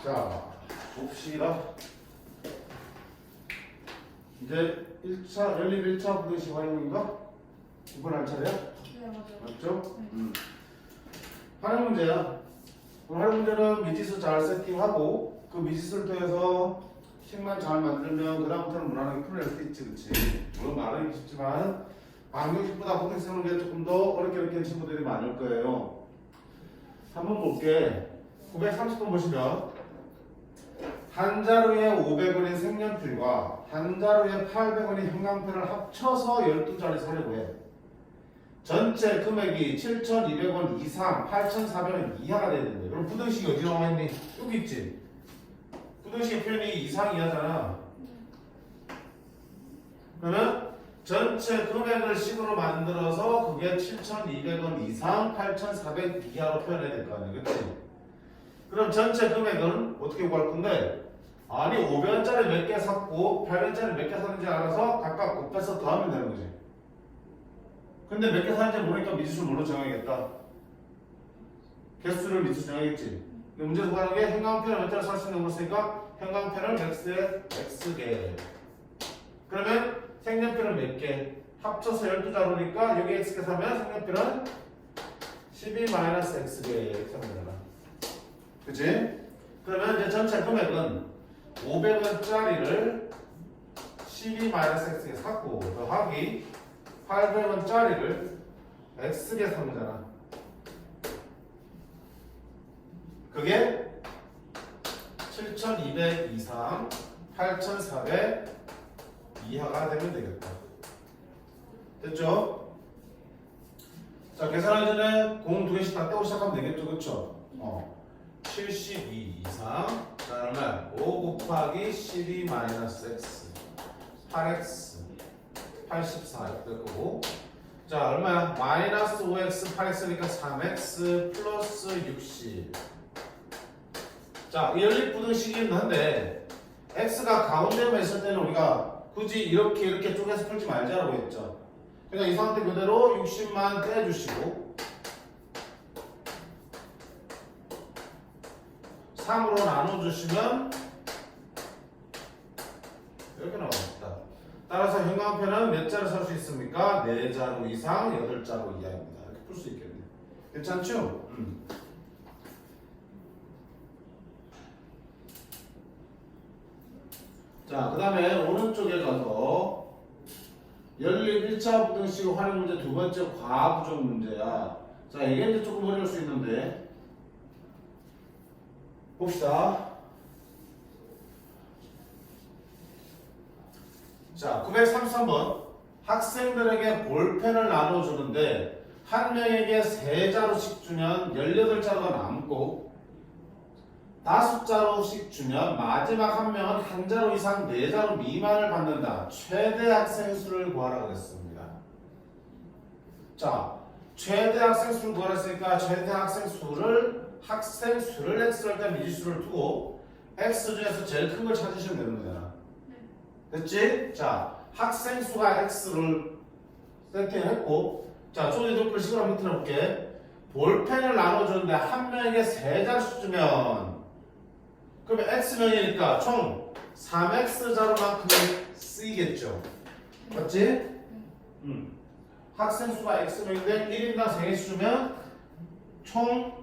자, 봅시다. 이제 1차, 연립 1차 부등식 활용인가? 이번 할 차례야? 네, 맞아요. 맞죠? 네. 활용 문제야. 활용 문제는 미지수 잘 세팅하고 그 미지수를 통해서 식만 잘 만들면 그 다음부터는 무난하게 풀어낼 수 있지, 그치? 물론 말하기 쉽지만 방정식보다 보통 쓰는 게 조금 더 어렵게 느끼는 친구들이 많을 거예요. 한번 볼게. 930번 보시면 한 자루에 500원인 색연필과 한 자루에 800원인 형광펜을 합쳐서 12자리 사려고 해. 전체 금액이 7,200원 이상 8,400원 이하가 돼야 되는데 그럼 부등식이 어디 나와 있니? 여기 있지? 부등식 표현이 이상 이하잖아. 그러면 전체 금액을 식으로 만들어서 그게 7,200원 이상 8,400 이하로 표현해야 될 거 아니야, 그치? 그럼 전체 금액은 어떻게 구할 건데? 아니 500원짜리 몇 개 샀고 800원짜리 몇 개 샀는지 알아서 각각 곱해서 더하면 되는 거지. 근데 몇 개 샀는지 모르니까 미지수를 뭘로 정해야겠다? 개수를 미지수 정해야겠지. 근데 문제에서 구하는 게 형광펜을 몇 개를 살 수 있는 거 쓰니까 형광펜을 x에 x개. 그러면 색연필은 몇 개? 합쳐서 12자루니까 여기 x개 사면 색연필은 12-x개 이렇게 하면 되잖아. 그치? 그러면 이제 전체 금액은 500원짜리를 12-x개 샀고 더하기 800원짜리를 x개 산 거잖아. 그게 7,200 이상 8,400 이하가 되면 되겠다. 됐죠? 자, 계산하기 전에 공 두 개씩 다 떼고 시작하면 되겠죠? 그쵸? 72 이상 그다음에 5 곱하기 12-x 8x 84 이렇게 될 거고 자 얼마야? 마이너스 5x 8x니까 3x 플러스 60 자 연립부등식이긴 한데 x가 가운데만 있을 때는 우리가 굳이 이렇게 쪼개서 풀지 말자라고 했죠. 그냥 이 상태 그대로 60만 떼주시고 3으로 나눠주시면 이렇게 나옵니다. 따라서 형광펜은 몇 자루 살 수 있습니까? 4자루 이상 8자루 이하입니다. 이렇게 풀 수 있겠네요. 괜찮죠? 자, 그 다음에 오른쪽에 가서 연립 1차 부등식 활용 문제 두 번째 과부정 문제야. 자, 이게 이제 조금 어려울 수 있는데 봅시다. 자, 933번. 학생들에게 볼펜을 나눠주는데 한 명에게 3자루씩 주면 18자루가 남고 5자루씩 주면 마지막 한 명은 한 자루 이상 4자루 미만을 받는다. 최대 학생 수를 구하라 그랬습니다. 자, 최대 학생 수를 구하라 했으니까 최대 학생 수를 x를 때 미지수를 두고 x 중에서 제일 큰 걸 찾으시면 되는 거잖아. 됐지? 자, 학생 수가 x를 세팅했고 자, 조지 도플 식으로 한번 틀어볼게. 볼펜을 나눠주는데 한 명에게 3자루씩 주면 그러면 x명이니까 총 3x자루만큼은 쓰이겠죠. 맞지? 학생 수가 x명인데 1인당 3개씩 주면 총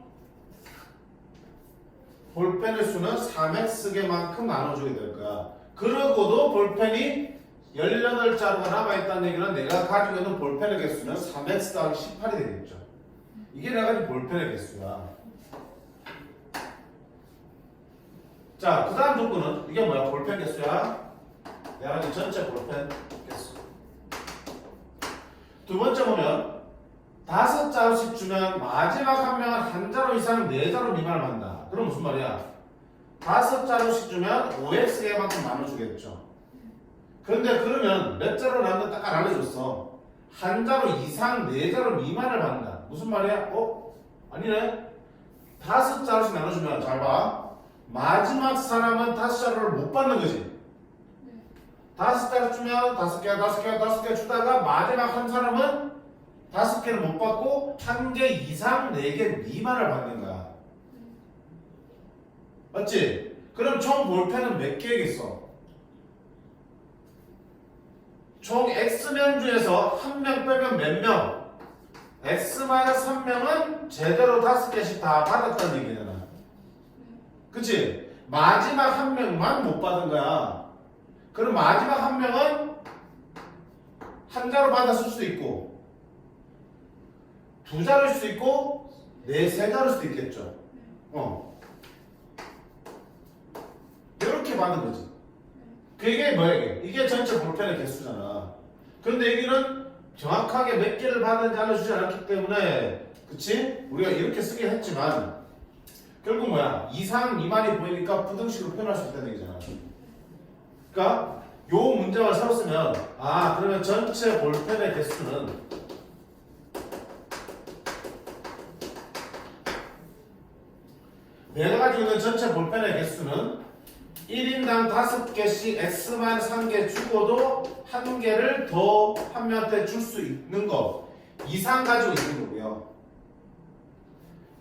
볼펜의 수는 3x개만큼 나눠주게 될 거야. 그러고도 볼펜이 18자루가 남아있다는 얘기는 내가 가지고 있는 볼펜의 개수는 3x 더하기 18이 되겠죠. 이게 내가 가진 볼펜의 개수야. 자, 그 다음 조건은 이게 뭐야? 볼펜 개수야. 내가 가진 전체 볼펜 개수. 두 번째 보면 5자루씩 주면 마지막 한 명은 한 자루 이상 4자루 미만을 받는다. 그럼 무슨 말이야? 5자루씩 주면 5x개만큼 나눠주겠죠. 그런데 그러면 몇 자루 남는 딱 나눠줬어. 한 자루 이상 4자루 미만을 받는다. 무슨 말이야? 아니네. 5자루씩 나눠주면 잘 봐. 마지막 사람은 5자루를 못 받는 거지. 5자루 주면 5개 주다가 마지막 한 사람은 5개를 못 받고 1개 이상 4개 미만을 받는 거야. 맞지? 그럼 총 볼펜은 몇 개겠어? 총 X명 중에서 한 명 빼면 몇 명? X-3명은 제대로 5개씩 다 받았다는 얘기잖아. 그치? 마지막 한 명만 못 받은 거야. 그럼 마지막 한 명은 한 자로 받았을 수도 있고, 두 자일 수도 있고, 세 자일 수도 있겠죠. 이렇게 받은 거지. 그게 뭐야, 이게 전체 볼펜의 개수잖아. 그런데 여기는 정확하게 몇 개를 받는지 알려주지 않았기 때문에, 그치? 우리가 이렇게 쓰긴 했지만, 결국 뭐야? 이상, 미만이 보이니까 부등식으로 표현할 수 있다는 얘기잖아. 그러니까, 요 문장을 새로 쓰면, 그러면 전체 볼펜의 개수는 내가 가지고 있는 전체 볼펜의 개수는 1인당 5개씩 X-3개 주고도 한 개를 더 한 명한테 줄 수 있는 거 이상 가지고 있는 거고요.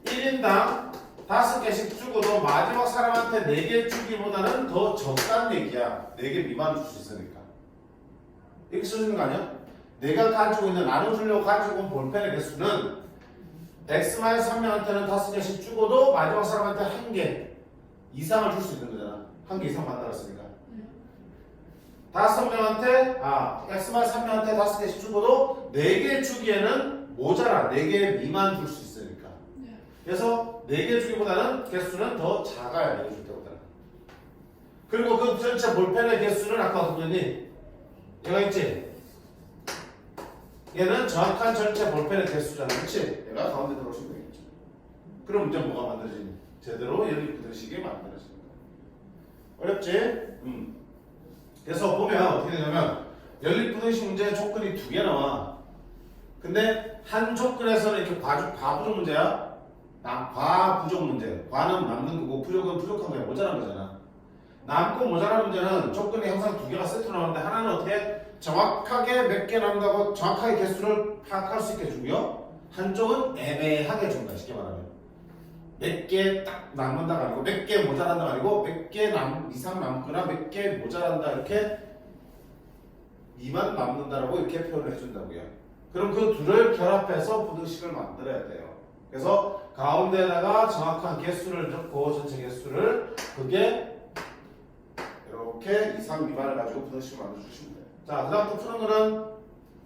1인당 5개씩 주고도 마지막 사람한테 4개 주기보다는 더 적다는 얘기야. 4개 미만을 줄 수 있으니까. 이렇게 써주는 거 아니야? 내가 가지고 있는, 나눠주려고 가지고 온 볼펜의 개수는 X-3명한테는 5개씩 주고도 마지막 사람한테 1개 이상을 줄 수 있는 거잖아. 1개 이상 만들었으니까. 5명한테, X-3명한테 5개씩 주고도 4개 주기에는 모자라. 4개 미만 줄 수 있으니까. 그래서 4개 주기보다는 개수는 더 작아야 돼. 줄 때보다. 그리고 그 전체 볼펜의 개수는 아까 어떻게 했니? 얘가 있지? 얘는 정확한 전체 볼펜의 개수잖아. 그치? 얘가 가운데 들어오시면 되겠죠. 그럼 이제 뭐가 만들어지니? 제대로 연립 부등식이 만들어지는 거야. 어렵지? 그래서 보면 어떻게 되냐면 연립 부등식 문제 조건이 2개 나와. 근데 한 조건에서는 이렇게 과부족 문제야. 과부족 문제. 과는 남는 거고 부족은 부족한 거야. 모자란 거잖아. 남고 모자란 문제는 조건이 항상 2개가 세트로 나오는데 하나는 어떻게 정확하게 몇 개 남는다고 정확하게 개수를 파악할 수 있게 주고요. 한쪽은 애매하게 준다. 쉽게 말하면. 몇 개 딱 남는다가 아니고 몇 개 모자란다가 아니고 몇 개 이상 남거나 몇 개 모자란다 이렇게 미만 남는다라고 이렇게 표현을 해준다고요. 그럼 그 둘을 결합해서 부등식을 만들어야 돼요. 그래서 가운데다가 정확한 개수를 넣고 전체 개수를 그게 이렇게 이상 미만을 가지고 부등식을 만들어주시면 돼요. 자, 그 다음부터 푸는 거는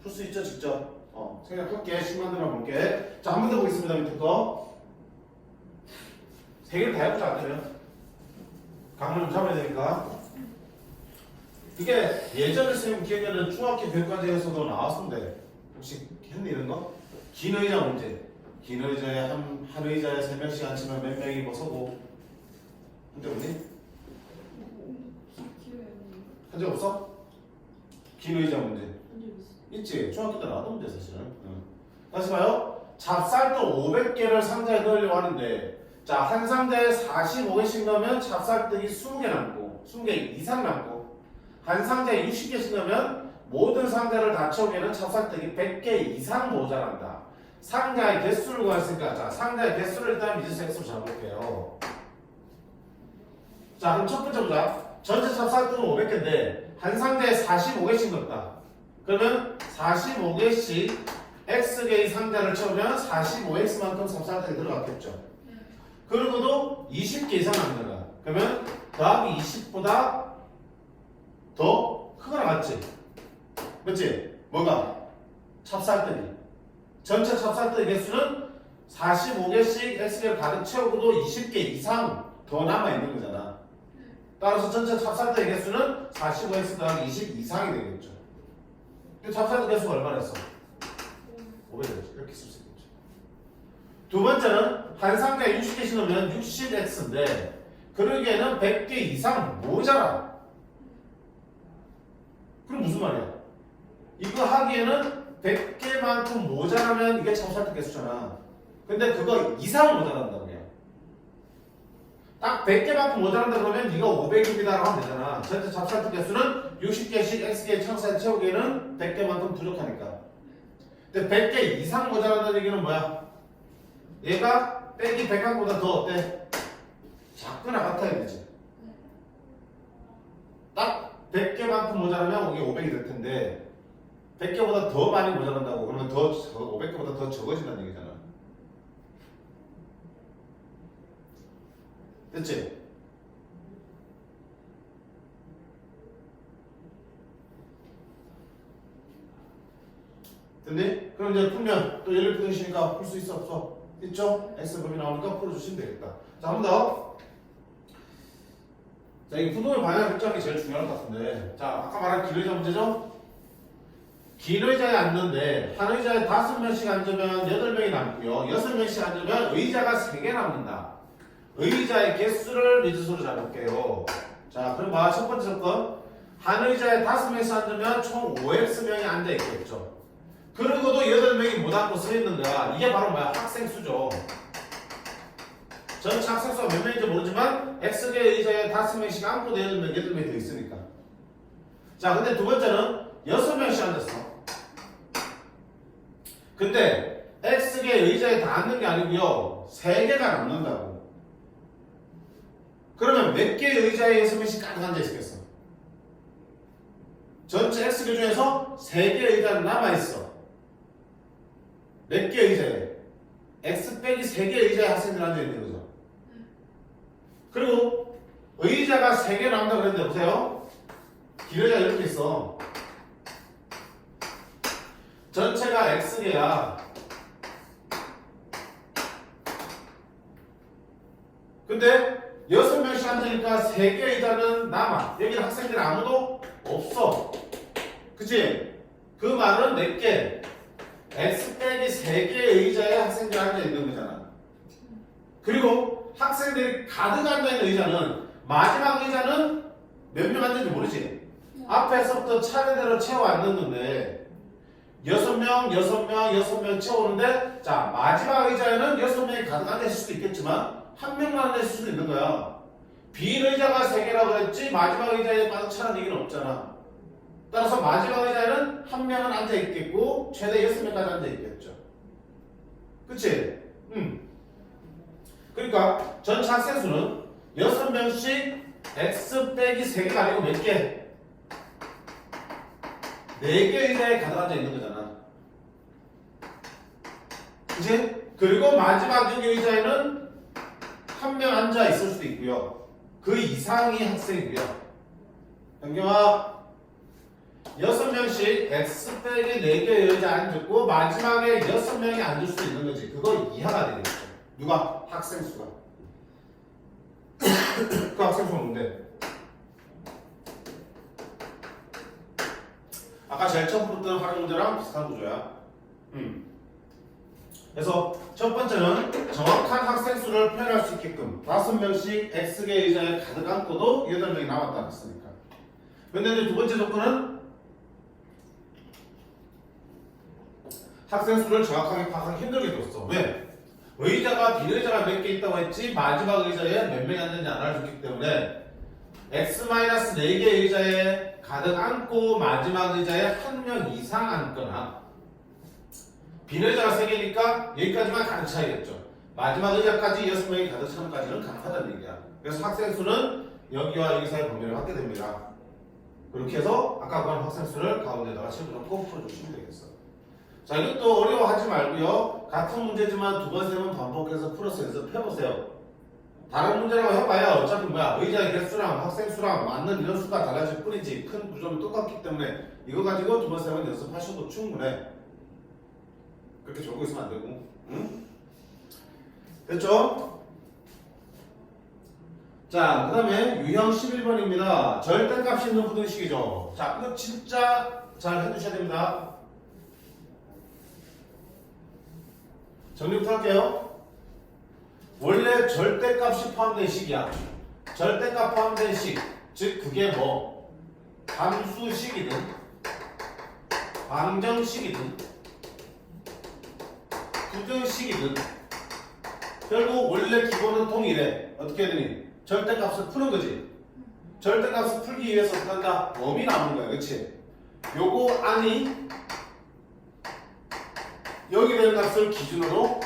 풀 수 있죠, 직접. 생각할게. 식만들만 볼게. 자, 한 번 더 보겠습니다. 밑에 거. 3개를 다 해보자, 안 되면. 강물 좀 잡아야 되니까. 이게 예전에 선생님 기억에는 중학교 교육과정에서도 나왔었는데, 혹시 했니, 이런 거? 긴 의자 문제. 긴 의자에 한 의자에 3명씩 앉히면 몇 명이 뭐 서고. 한 적 없니? 한 적 없어? 긴 의자 문제. 있지? 중학교 때 나왔던 문제 사실은. 다시 봐요. 찹쌀떡 500개를 상자에 넣으려고 하는데 자, 한 상자에 45개씩 넣으면 찹쌀떡이 20개 남고 20개 이상 남고 한 상자에 60개씩 넣으면 모든 상자를 다 채우기에는 찹쌀떡이 100개 이상 모자란다. 상자의 개수를 구했으니까 자, 상자의 개수를 일단 미지수 x로 잡아볼게요. 자, 그럼 첫 번째 보자. 전체 찹쌀떡은 500개인데 한 상자에 45개씩 넣었다. 그러면 45개씩 x개의 상자를 채우면 45x만큼 찹쌀떡이 들어갔겠죠. 그러고도 20개 이상 남는다. 그러면 더하기 20보다 더 크거나 같지? 맞지? 뭐가? 찹쌀떡이. 전체 찹쌀떡의 개수는 45개씩 x개를 가득 채우고도 20개 이상 더 남아있는 거잖아. 따라서 전체 찹쌀떡의 개수는 45x 더하기 20 이상이 되겠죠. 찹쌀떡 개수가 얼마나 했어? 500이겠죠. 이렇게 쓸 수 있겠죠. 두 번째는 한 상자에 60개씩 넣으면 60x인데 그러기에는 100개 이상 모자라. 그럼 무슨 말이야? 이거 하기에는 100개만큼 모자라면 이게 찹쌀떡 개수잖아. 근데 그거 이상 모자란다고 해요. 딱 100개만큼 모자란다 그러면 네가 500입니다라고 하면 되잖아. 전체 찹쌀떡 개수는 60개씩 x개 청사에 채우기에는 100개만큼 부족하니까. 근데 100개 이상 모자란다는 얘기는 뭐야? 얘가 빼기 100항보다 더 어때? 작거나 같아야 되지. 딱 100개만큼 모자라면 이게 500이 될 텐데 100개보다 더 많이 모자란다고 그러면 500개보다 더 적어진다는 얘기잖아. 됐지? 됐니? 그럼 이제 풀면 또 연립 부등식이니까 풀 수 있어 없어? 있죠? X법이 나오니까 풀어주시면 되겠다. 자, 한 번 더. 자, 이 부동의 방향 결정이 제일 중요할 것 같은데. 자, 아까 말한 긴 의자 문제죠? 긴 의자에 앉는데, 한 의자에 5명씩 앉으면 8명이 남고요. 6명씩 앉으면 의자가 3개 남는다. 의자의 개수를 미지수로 잡을게요. 자, 그럼 봐. 첫 번째 조건. 한 의자에 5명씩 앉으면 총 5X명이 앉아있겠죠. 그러고도 8명이 못 앉고 서 있는 거야. 이게 바로 뭐야? 학생 수죠. 전체 학생 수가 몇 명인지 모르지만 X개의 의자에 5명씩 앉고 8명이 더 있으니까. 자, 근데 두 번째는 6명씩 앉았어. 근데 X개의 의자에 다 앉는 게 아니고요. 3개가 남는다고. 그러면 몇 개의 의자에 6명씩 가득 앉아 있겠어? 전체 X개 중에서 3개의 의자는 남아있어. 몇 개 의자에? X 빼기 3개 의자에 학생들 앉아있는 거죠. 그리고 의자가 3개 나온다 그랬는데 보세요. 긴 의자가 이렇게 있어. 전체가 X개야. 근데 6명씩 앉으니까 3개 의자는 남아. 여기는 학생들이 아무도 없어. 그치? 그 말은 4개. X 빼기 3개의 의자에 학생들이 앉아있는 거잖아. 그리고 학생들이 가득 앉아있는 의자는 마지막 의자는 몇 명 앉는지 모르지? 앞에서부터 차례대로 채워앉는 건데 6명, 6명, 6명 채우는데 자 마지막 의자에는 6명이 가득 앉아있을 수도 있겠지만 한 명만 앉아있을 수도 있는 거야. 빈 의자가 3개라고 했지 마지막 의자에 가득 차는 얘기는 없잖아. 따라서 마지막 의자에는 한 명은 앉아있겠고 최대 6명까지 앉아있겠죠. 그치? 그러니까 전체 학생 수는 6명씩 X 빼기 3개가 아니고 몇 개? 4개 의자에 가득 앉아있는 거잖아. 그치? 그리고 마지막 여기 의자에는 한 명 앉아있을 수도 있고요. 그 이상이 학생이고요. 현경아 6명씩 X 빼기 4개의 의자에 앉았고 마지막에 6명이 앉을 수 있는 거지. 그거 이하가 되겠죠. 누가? 학생 수가. 그 학생 수가 뭔데? 아까 제일 처음 풀었던 활용 문제랑 비슷한 구조야. 그래서 첫 번째는 정확한 학생 수를 표현할 수 있게끔 5명씩 X개의 의자에 가득 앉고도 8명이 남았다 했으니까. 근데 이제 두 번째 조건은 학생 수를 정확하게 파악하기 힘들게 뒀어. 왜? 의자가 빈 의자가 몇 개 있다고 했지 마지막 의자에 몇 명이 앉는지 안 알려줬기 때문에 X-4개의 의자에 가득 앉고 마지막 의자에 한 명 이상 앉거나 빈 의자가 3개니까 여기까지만 가득 차야겠죠. 마지막 의자까지 6명이 가득 차는까지는 가능하다는 얘기야. 그래서 학생 수는 여기와 여기 사이 범위를 갖게 됩니다. 그렇게 해서 아까 그런 학생 수를 가운데다가 채워놓고 풀어주시면 되겠어. 자, 이것도 어려워하지 말고요. 같은 문제지만 2번, 3번 반복해서 풀어서 연습해보세요. 다른 문제라고 해봐야 어차피 뭐야 의자의 개수랑 학생 수랑 맞는 인원수가 달라질 뿐이지 큰 구조는 똑같기 때문에 이거 가지고 2번, 3번 연습하셔도 충분해. 그렇게 적고 있으면 안 되고. 응? 됐죠? 자, 그 다음에 유형 11번입니다. 절대값이 있는 부등식이죠. 자, 이거 진짜 잘 해두셔야 됩니다. 정리부터 할게요. 원래 절대값이 포함된 식이야. 절대값 포함된 식. 즉 그게 뭐 함수식이든 방정식이든 부등식이든 결국 원래 기본은 동일해. 어떻게 해야 되니? 절대값을 푸는 거지. 절대값을 풀기 위해서 어떻게 한다? 범위 나오는 거야. 그치? 요거 아니 여기 되는 값을 기준으로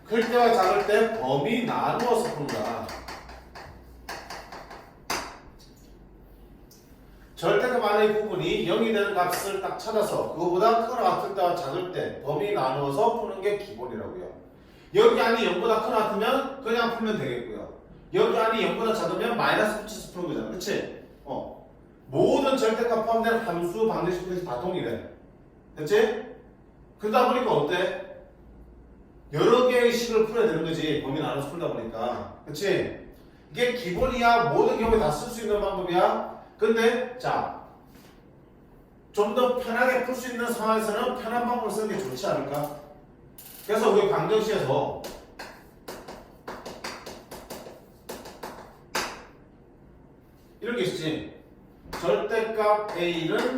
클 때와 작을 때 범위 나누어서 푼다. 절대값 안의 부분이 0이 되는 값을 딱 찾아서 그거보다 크거나 같을 때와 작을 때 범위 나누어서 푸는 게 기본이라고요. 여기 안이 0보다 크거나 같으면 그냥 풀면 되겠고요. 여기 안이 0보다 작으면 마이너스 붙여서 푸는 거잖아. 그치? 모든 절대값 포함된 함수 방정식에서 다 동일해. 됐지? 그러다 보니까 어때? 여러 개의 식을 풀어야 되는 거지. 범위 나눠서 풀다 보니까. 그치? 이게 기본이야. 모든 경우에 다 쓸 수 있는 방법이야. 근데 자, 좀 더 편하게 풀 수 있는 상황에서는 편한 방법을 쓰는 게 좋지 않을까? 그래서 우리 방정식에서 이런 게 있지. 절대값 A는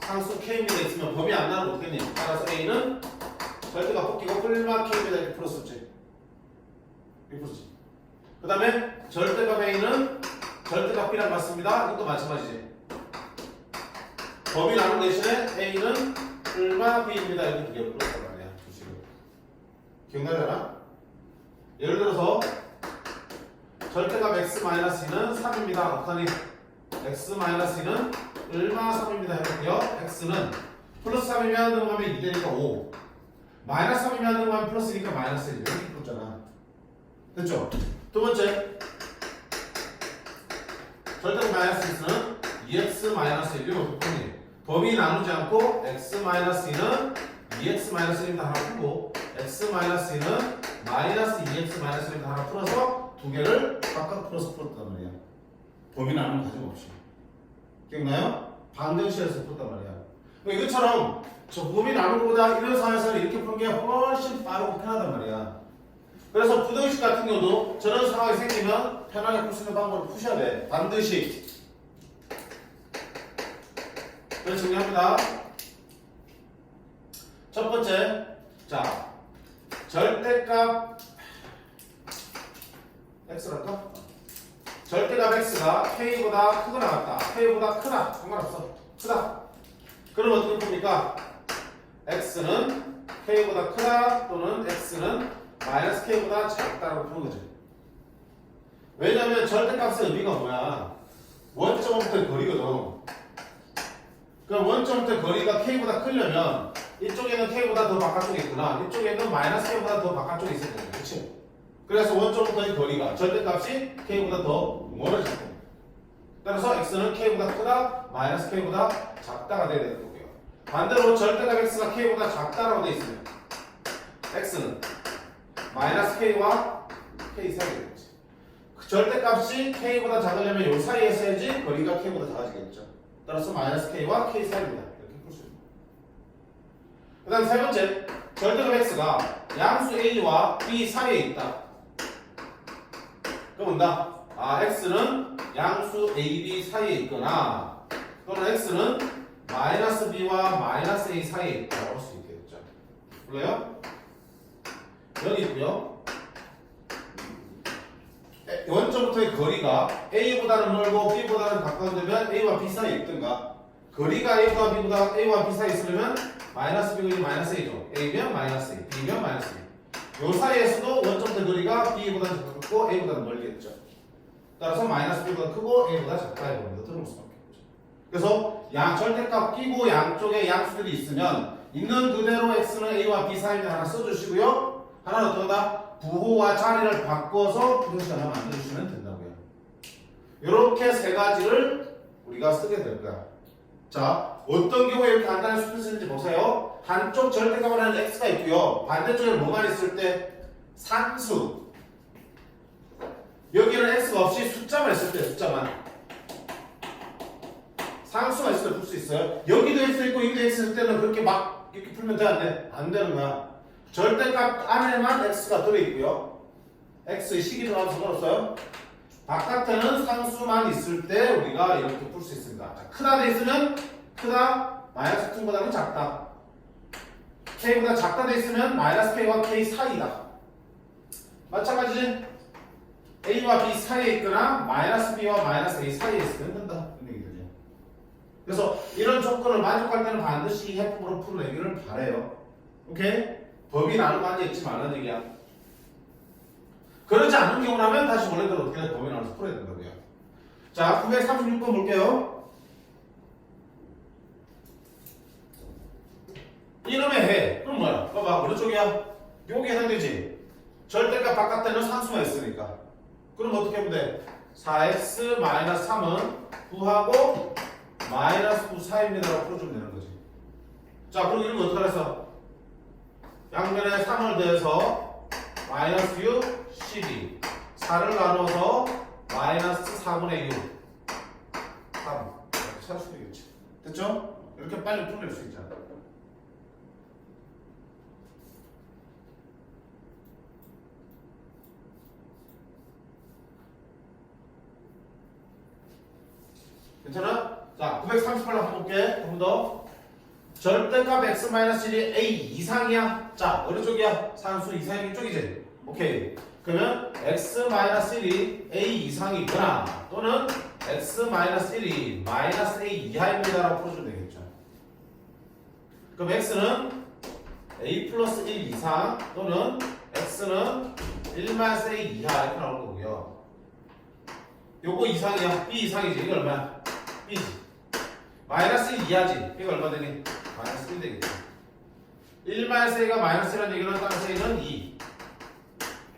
상수 K입니다 있으면 범위 안 나면 어떻겠니? 따라서 A는 절대값 뽑기고 뿔마 K입니다 이렇게 풀었었지. 이렇게 풀었지. 그 다음에 절대값 A는 절대값 B랑 같습니다. 이것도 마찬가지지. 범위 나눈 대신에 A는 뿔마 B입니다. 이렇게 두 개 풀었단 말이야. 두 식을. 기억나잖아? 예를 들어서 절대값 X-2는 3입니다. 어떠니? X-2는 얼마 3입니다. 해볼게요. X는 플러스 3이면 넘어가면 2 되니까 5. 마이너스 3이면 넘어가면 플러스니까 마이너스 1. 이렇게 풀었잖아. 됐죠? 두 번째. 절대값 마이너스 X는 2X-1. 이렇게 푸니. 범위 나누지 않고 X-2는 2X-1입니다. 하나 풀고 X-2는 마이너스 2X-1입니다. 하나 풀어서 두 개를 각각 풀었단 말이야. 범위 나누는 과정 없이. 기억나요? 방정식에서 풀었단 말이야. 이것처럼 저 범위 나누는 것보다 이런 상황에서는 이렇게 푸는 게 훨씬 빠르고 편하단 말이야. 그래서 부등식 같은 경우도 저런 상황이 생기면 편하게 풀 수 있는 방법을 푸셔야 돼. 반드시. 그래서 정리합니다. 첫 번째, 자, 절대값 X랄까? 절대값 X가 K보다 크거나 같다. K보다 크다. 상관없어. 크다. 그럼 어떻게 풉니까? X는 K보다 크다 또는 X는 마이너스 K보다 작다라고 푸는 거죠. 왜냐면 절대값의 의미가 뭐야? 원점부터의 거리거든. 그럼 원점부터의 거리가 K보다 크려면 이쪽에는 K보다 더 바깥쪽에 있구나. 이쪽에는 마이너스 K보다 더 바깥쪽에 있어야 되는 거지. 그치? 그래서 원점부터의 거리가 절대값이 K보다 더 멀어질 겁니다. 따라서 X는 K보다 크다, 마이너스 K보다 작다가 돼야 되는 거고요. 반대로 절대값 X가 K보다 작다라고 돼 있으면 X는 마이너스 K와 K 사이에 되겠지. 그 절대값이 K보다 작으려면 요 사이에 있어야지 거리가 K보다 작아지겠죠. 따라서 마이너스 K와 K 사이입니다. 이렇게 풀 수 있습니다. 그 다음 세 번째, 절대값 X가 양수 A와 B 사이에 있다. 그럼 뭔다? X는 양수 A, B 사이에 있거나 또는 X는 마이너스 B와 마이너스 A 사이에 있다고 할 수 있겠죠. 그래요? 여기 있고요. 원점부터의 거리가 A보다는 멀고 B보다는 가까운데면 A와 B 사이에 있든가, 거리가 A와 B 사이에 있으려면 마이너스 B가 마이너스 A죠. A면 마이너스 A, B면 마이너스 A. 요 사이에서도 원점부터 거리가 B보다 가깝고 A보다 멀겠죠. 따라서 마이너스 B보다 크고 A보다 작다 이겁니다. 들어볼 수밖에 없죠. 그래서 절대값 끼고 양쪽에 양수들이 있으면 있는 그대로 X는 A와 B 사이에 하나 써주시고요. 하나는 어떤다? 부호와 자리를 바꿔서 부등식 하나 만들어주시면 된다고요. 이렇게 세 가지를 우리가 쓰게 될 거야. 자, 어떤 경우에 이렇게 간단히 수표 쓰는지 보세요. 한쪽 절대값을 하는 X가 있고요. 반대쪽에 뭐만 있을 때? 상수. 여기는 X가 없이 숫자만 있을 때, 숫자만. 상수가 있을 때 풀 수 있어요. 여기도 X 있고 여기도 X 있을 때는 그렇게 막 이렇게 풀면 돼, 안 돼? 안 되는 거야. 절대값 안에만 X가 들어있고요. X의 식이 들어가서 걸었어요. 바깥에는 상수만 있을 때 우리가 이렇게 풀 수 있습니다. 자, 크다 돼 있으면 크다, 마이너스 2보다는 작다. K보다 작다 돼 있으면 마이너스 K와 K 사이다. 마찬가지 A와 B 사이에 있거나 마이너스 B와 마이너스 A 사이에 있으면 된다. 이런 얘기들이요. 그래서 이런 조건을 만족할 때는 반드시 이 해법으로 풀어내기를 바래요. 오케이? 법이 나누고 앉아있지 말라는 얘기야. 그러지 않은 경우라면 다시 원래대로 어떻게 범위 나눠서 풀어야 된다고요. 자, 936번 볼게요. 이놈의 해. 그럼 뭐야? 봐봐. 어느 쪽이야? 여기 해당되지? 절대값 바깥에는 상수가 있으니까. 그럼 어떻게 하면 돼? 4x-3은 9하고 마이너스 9 사이입니다라고 풀어주면 되는 거지. 자, 그럼 이런 거 어떻게 해서? 양면에 3을 더해서 마이너스 6, 12. 4를 나눠서 마이너스 4분의 6. 3. 이렇게 찾을 수 있겠지. 됐죠? 이렇게 빨리 풀어낼 수 있잖아. 괜찮아? 자, 938로 한번 볼게. 한 번 더. 절대값 x-1이 a 이상이야. 자, 어느 쪽이야? 상수 이상이 쪽이지? 오케이. 그러면 x-1이 a 이상이거나 또는 x-1이 마이너스 a 이하입니다라고 풀어주면 되겠죠. 그럼 x는 a 플러스 1 이상 또는 x는 1-a 이하 이렇게 나올 거고요. 요거 이상이야. b 이상이지. 이거 얼마야? b지. 마이너스 1 이하지. 이거 얼마 되니? 마이너스 1 되겠지. 1-a가 마이너스 1이라는 얘기는 따라서 a는 2.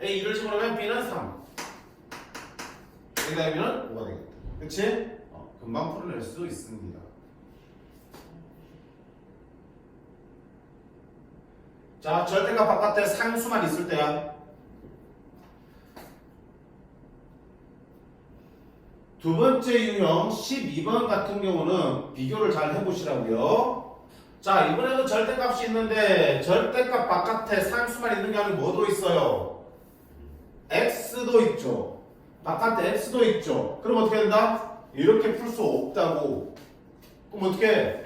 a 2를 집어넣으면 b는 3. 여기다 b는 5가 되겠다. 그치? 금방 풀어낼 수 있습니다. 자, 절대값 바깥에 상수만 있을 때야. 두 번째 유형 12번 같은 경우는 비교를 잘 해보시라고요. 자, 이번에도 절대값이 있는데 절대값 바깥에 상수만 있는 게 아니고 뭐도 있어요? x도 있죠. 바깥에 x도 있죠. 그럼 어떻게 된다? 이렇게 풀 수 없다고. 그럼 어떻게 해?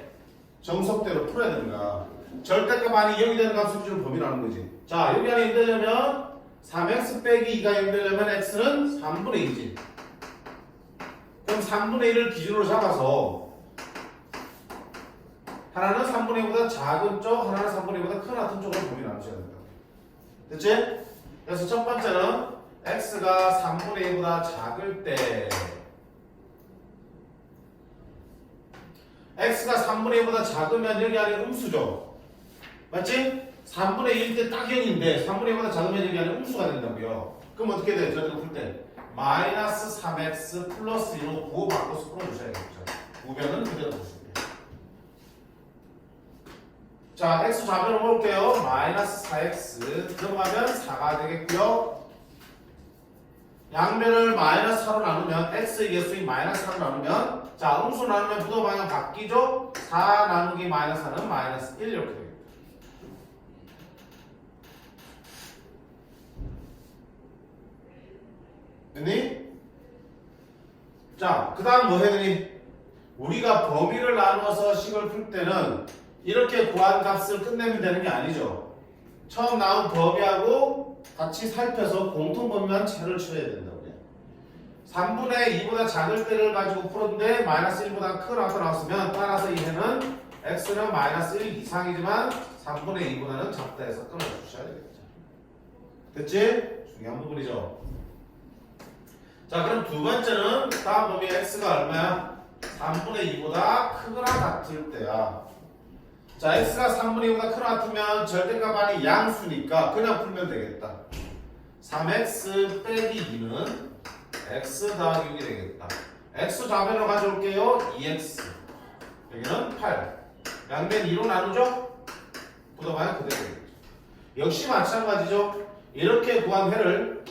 정석대로 풀어야 된다. 절대값 안이 0이 되는 값 수준을 범위라는 거지. 자, 여기 안에 0 되려면 3x 빼기 2가 0 되려면 x는 3분의 2지. 그럼 3분의 1을 기준으로 잡아서 하나는 3분의 1보다 작은 쪽, 하나는 3분의 1보다 큰 같은 쪽으로 범위 나누셔야 된다. 됐지? 그래서 첫 번째는 x가 3분의 1보다 작을 때 x가 3분의 1보다 작으면 여기 안에 음수죠. 맞지? 3분의 1일 때 딱 0인데 3분의 1보다 작으면 여기 안에 음수가 된다고요. 그럼 어떻게 돼? 저희가 풀 때 마이너스 3x 플러스 1로 부호 바꿔서 풀어주셔야겠죠. 우변은 그대로 보시면 돼요. 자, x 좌변을 볼게요. 마이너스 4x 들어가면 4가 되겠고요. 양변을 마이너스 4로 나누면 x의 개수인 마이너스 4로 나누면 자, 음수 나누면 부호 방향 바뀌죠. 4 나누기 마이너스 4는 마이너스 1 이렇게 되겠죠. 됐니? 자, 그 다음 뭐 해야 되니? 우리가 범위를 나누어서 식을 풀 때는 이렇게 구한 값을 끝내면 되는 게 아니죠. 처음 나온 범위하고 같이 살펴서 공통 범위만 채를 쳐야 된다고요. 3분의 2보다 작을 때를 가지고 풀었는데 마이너스 1보다 큰 값이 나왔으면 따라서 이 해는 x는 마이너스 1 이상이지만 3분의 2보다는 작다 해서 끊어주셔야 되겠죠. 됐지? 중요한 부분이죠. 자, 그럼 두 번째는 다음 범위 x가 얼마야? 3분의 2보다 크거나 같을 때야. 자, x가 3분의 2보다 크거나 같으면 절대값 안이 양수니까 그냥 풀면 되겠다. 3x 빼기 2는 x 더하기 6이 되겠다. x 좌변으로 가져올게요. 2x. 여기는 8. 양변 2로 나누죠? 부동하면 그대로 되겠죠. 역시 마찬가지죠. 이렇게 구한 회를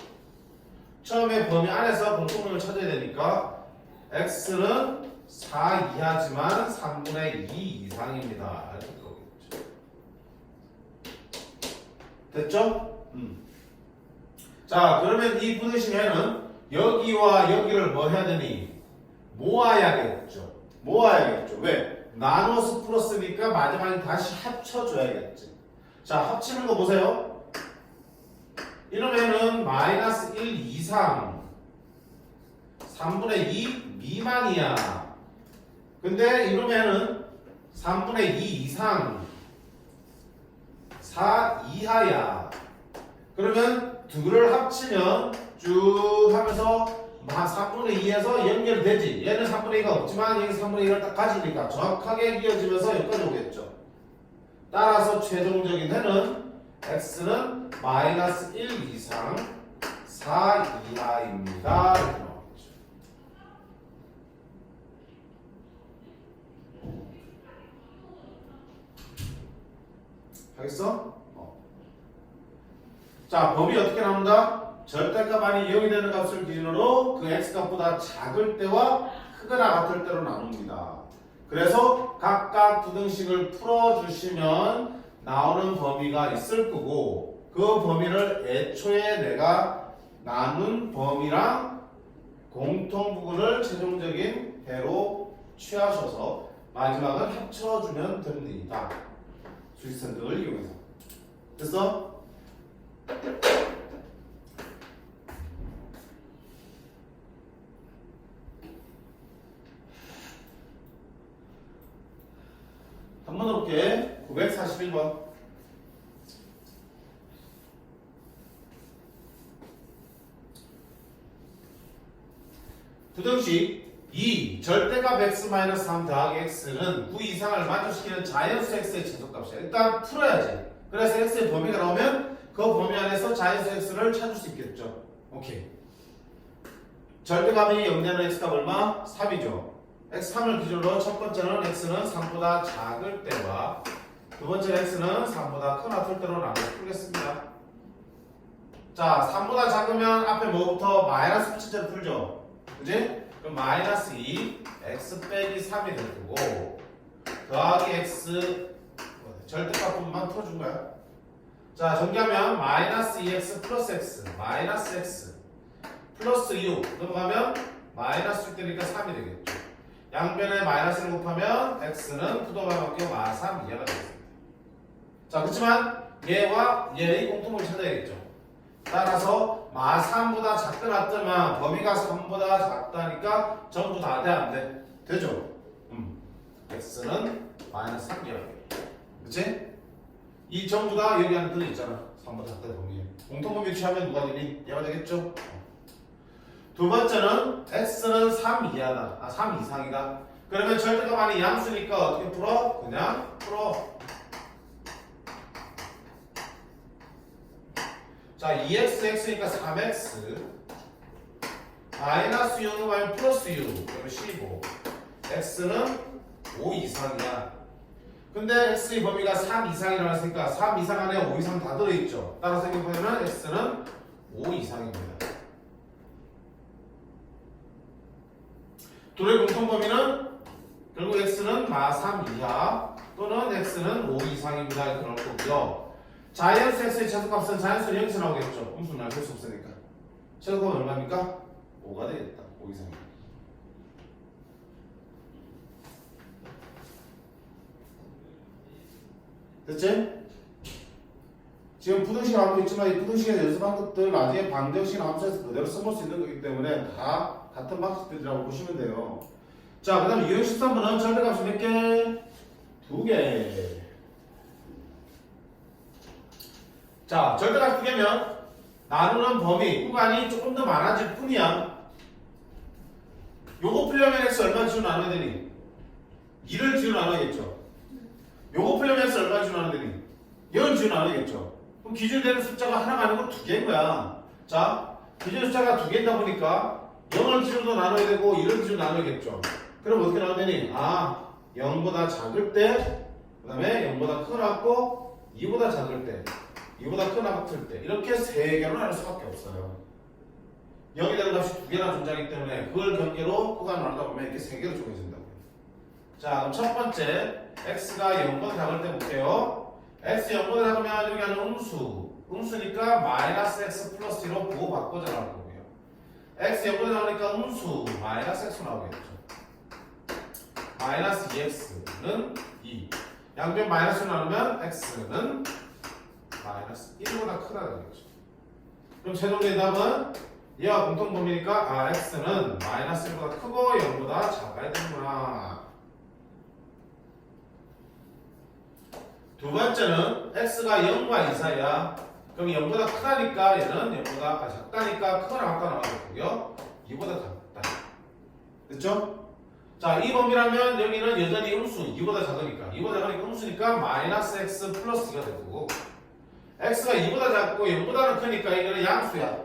처음에 범위 안에서 공통점을 찾아야 되니까 x는 4 이하지만 3분의 2 이상입니다. 이렇게 거겠죠. 됐죠? 자, 그러면 이 분의식에는 여기와 여기를 뭐 해야 되니? 모아야겠죠. 모아야겠죠. 왜? 나눠서 풀었으니까 마지막에 다시 합쳐줘야겠지. 자, 합치는 거 보세요. 이러면은 마이너스 1 이상 3분의 2 미만이야. 근데 이러면은 3분의 2 이상 4 이하야. 그러면 둘을 합치면 쭉 하면서 3분의 2에서 연결되지. 얘는 3분의 2가 없지만 여기 3분의 1을 딱 가지니까 정확하게 이어지면서 여기까지 오겠죠. 따라서 최종적인 해는 x는 마이너스 1 이상 4 이하입니다. 이렇게 나오겠죠. 알겠어? 자, 범위 어떻게 나온다? 절대값 아닌 0이 되는 값을 기준으로 그 x값보다 작을 때와 크거나 같을 때로 나눕니다. 그래서 각각 두 등식을 풀어주시면 나오는 범위가 있을 거고 그 범위를 애초에 내가 나눈 범위랑 공통 부분을 최종적인 해로 취하셔서 마지막은 합쳐주면 됩니다. 수직선택을 이용해서. 됐어? 한 번 더 볼게. 941번. 부등식 2 절대값 x-3 더하기 x는 9 이상을 만족시키는 자연수 x의 최소값이야. 일단 풀어야지. 그래서 x의 범위가 나오면 그 범위 안에서 자연수 x를 찾을 수 있겠죠. 오케이. 절대값이 0되는 x값 얼마? 3이죠. x3을 기준으로 첫 번째는 x는 3보다 작을 때와 두 번째 x는 3보다 크나 같을 때로 나눠 풀겠습니다. 자, 3보다 작으면 앞에 뭐부터 마이너스 붙일 때로 풀죠. 그지? 그럼 마이너스 2 x 빼기 3이 될 거고 더하기 x 절대값 부분만 풀어준 거야. 자, 전개하면 마이너스 2x 플러스 x 마이너스 x 플러스 6 넘어가면 마이너스 6 되니까 3이 되겠죠. 양변에 마이너스를 곱하면 x는 부동과 바뀌어 마3 이하가 되겠습니다. 자, 그렇지만 얘와 얘의 공통을 찾아야겠죠. 따라서 마3보다 작거나 같으면 범위가 3보다 작다니까 전부 다 돼, 안 돼? 되죠? x는 마이너스 3 이하가 되겠죠. 그치? 이 전부 다 여기 안에 들어있잖아. 3보다 작다 범위에. 공통범위 취하면 누가 되니? 얘가 되겠죠? 두 번째는 x는 3 이하다. 3 이상이다. 그러면 절대값 안에 양수니까 어떻게 풀어? 그냥 풀어. 자, 2x, x니까 3x 마이너스 6은 가면 플러스 6 그러면 15 x는 5 이상이야. 근데 x의 범위가 3 이상이라고 했으니까 3 이상 안에 5 이상 다 들어있죠. 따라서 생각하면 x는 5 이상입니다. 둘의 공통범위는 결국 x는 마3 이하 또는 x는 5 이상입니다. 이렇게 나올 거고요. 자연수 x의 최소값은 자연수는 여기서 나오겠죠. 음수는 알 수 없으니까. 최소값은 얼마입니까? 5가 되겠다. 5 이상입니다. 됐지? 지금 부등식 나오고 있지만 이 부등식에서 연습한 것들 나중에 방정식 함수에서 그대로 써볼 수 있는 거기 때문에 다 같은 방식들이라고 보시면 돼요. 자, 그 다음에 213번은 절대값이 몇 개? 2개. 자, 절대값 2개면 나누는 범위, 구간이 조금 더 많아질 뿐이야. 요거 풀려면 x 얼마 지로 나눠야 되니? 2를 지로 나눠야겠죠. 요거 풀려면 x 얼마 지로 나눠야 되니? 0을 지로 나눠야겠죠. 그럼 기준이 되는 숫자가 하나가 아니고 2개인 거야. 자, 기준 숫자가 2개이다 보니까 0을 기준으로 나눠야 되고 1을 기준으로 나눠야겠죠. 그럼 어떻게 나눠야 되니? 0보다 작을 때, 그 다음에 0보다 크고 2보다 작을 때, 2보다 크나 같을 때 이렇게 3개로 나눌 수밖에 없어요. 0이 되는 값이 2개나 존재하기 때문에 그걸 경계로 구간을 나누다 보면 이렇게 3개로 정해진다고요. 자, 그럼 첫 번째 x가 0보다 작을 때 볼게요. x 0보다 작으면 여기 하는 음수니까 마이너스 x 플러스 1로 부호 바꿔져 나올 거고요. x 0보다 작으니까 음수 마이너스 x 나오겠죠. 마이너스 2x는 2. 양변 마이너스로 나누면 x는 마이너스 1보다 크다 되겠죠. 그럼 최종적인 답은 얘와 공통범위니까 x는 마이너스 1보다 크고 0보다 작아야 되는구나. 두 번째는 x가 0과 2 사이야. 그럼 0보다 크다니까 얘는 0보다 작다니까 크거나 같다 나와있고요. 2보다 작다. 됐죠? 자, 이 범위라면 여기는 여전히 음수 2보다 작으니까 2보다 작으니까 음수니까 마이너스 x 플러스 2가 되고 x가 2보다 작고 0보다는 크니까 이거는 양수야.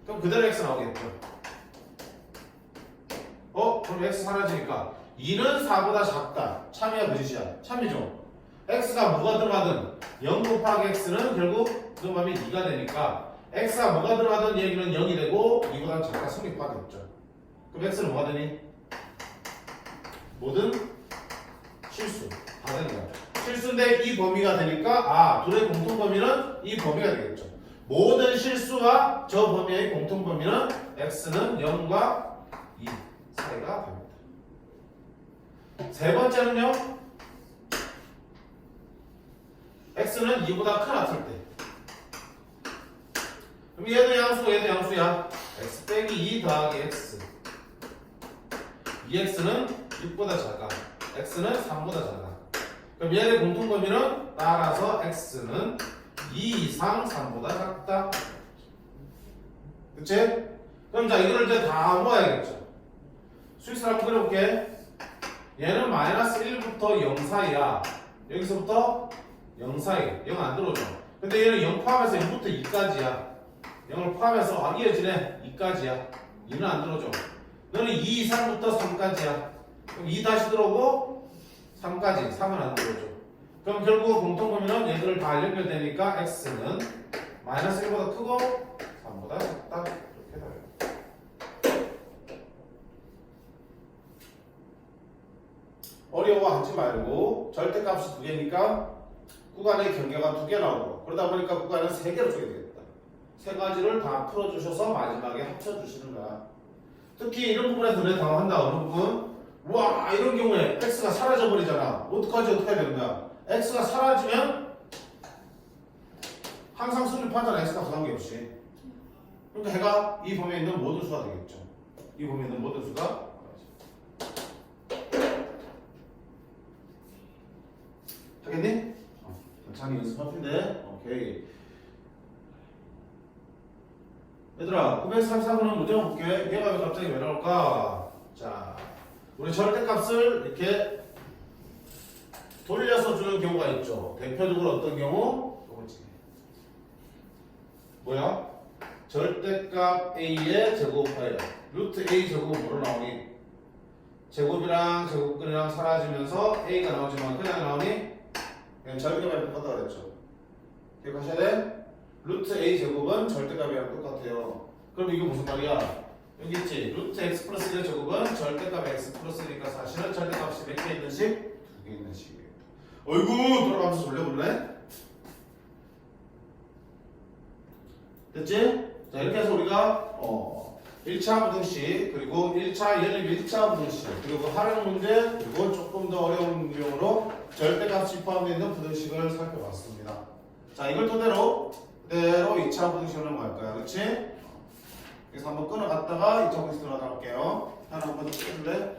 그럼 그대로 x 나오겠죠. 그럼 x 사라지니까 2는 4보다 작다. 참이야 거짓이야? 참이죠. x가 뭐가 들어가든 0 곱하기 x는 결국 그 범위 2가 되니까 x가 뭐가 들어가든 얘기는 0이 되고 2보다 작다 성립하겠죠. 그럼 x는 뭐가 되니? 모든 실수 다 되는 거야. 실수인데 이 범위가 되니까 둘의 공통 범위는 이 범위가 되겠죠. 모든 실수와 저 범위의 공통 범위는 x는 0과 2 사이가 됩니다. 세 번째는요. x는 2보다 큰 같을 때. 그럼 얘도 양수고 얘도 양수야. x 빼기 2 더하기 x. 2x는 6보다 작아. x는 3보다 작아. 그럼 얘의 공통 범위는 따라서 x는 2 이상 3보다 작다. 그치? 그럼 자 이거를 이제 다 모아야겠죠. 수식을 한번 그려볼게. 얘는 마이너스 1부터 0 사이야. 여기서부터 0 사이. 0 안 들어오죠. 근데 얘는 0 포함해서 0부터 2까지야. 0을 포함해서 이어지네. 2까지야. 2는 안 들어오죠. 너는 2 이상부터 3까지야. 그럼 2 다시 들어오고 3까지. 3은 안 들어오죠. 그럼 결국 공통 범위는 얘들을 다 연결되니까 x는 마이너스 1보다 크고 3보다 작다. 이렇게 나와요. 어려워하지 말고 절대값이 2개니까 구간의 경계가 2개 나오고 그러다 보니까 구간은 3개로 쪼개 되겠다. 세 가지를 다 풀어주셔서 마지막에 합쳐주시는 거야. 특히 이런 부분에 눈에 당황한다. 어느 부분? 와 이런 경우에 x가 사라져버리잖아. 어떡하지? 어떻게 해야 되는 거야? x가 사라지면 항상 수립하잖아. x가 관계없이. 그러니까 해가 이 범위에 있는 모든 수가 되겠죠. 이 범위에 있는 모든 수가 하겠니? 괜찮이 연습할 텐데. 오케이. 얘들아 934번은 문제 볼게. 얘가 왜 갑자기 왜 나올까? 자 우리 절대값을 이렇게 돌려서 주는 경우가 있죠. 대표적으로 어떤 경우? 이거지. 뭐야? 절대값 a의 제곱하여 루트 a 제곱은 뭐로 나오니? 제곱이랑 제곱근이랑 사라지면서 a가 나오지만 그냥 나오니? 그냥 절대값이랑 똑같다 그랬죠. 기억하셔야 돼? 루트 a 제곱은 절대값이랑 똑같아요. 그럼 이거 무슨 말이야? 여기 있지? 루트 x 플러스 1의 제곱은 절대값 x 플러스니까 사실은 절대값이 몇 개 있는 식? 2개 있는 식이에요. 어이구 돌아가면서 돌려볼래? 됐지? 자 이렇게 해서 우리가 1차 부등식 그리고 1차 연립 1차 부등식 그리고 활용 문제 그리고 조금 더 어려운 유형으로 절대값이 포함되어 있는 부등식을 살펴봤습니다. 자 이걸 토대로 그대로 2차 부등식으로 넘어갈 거야. 그렇지? 그래서 한번 끊어갔다가 2차 부등식으로 나갈게요. 하나 한번 더 끊을래?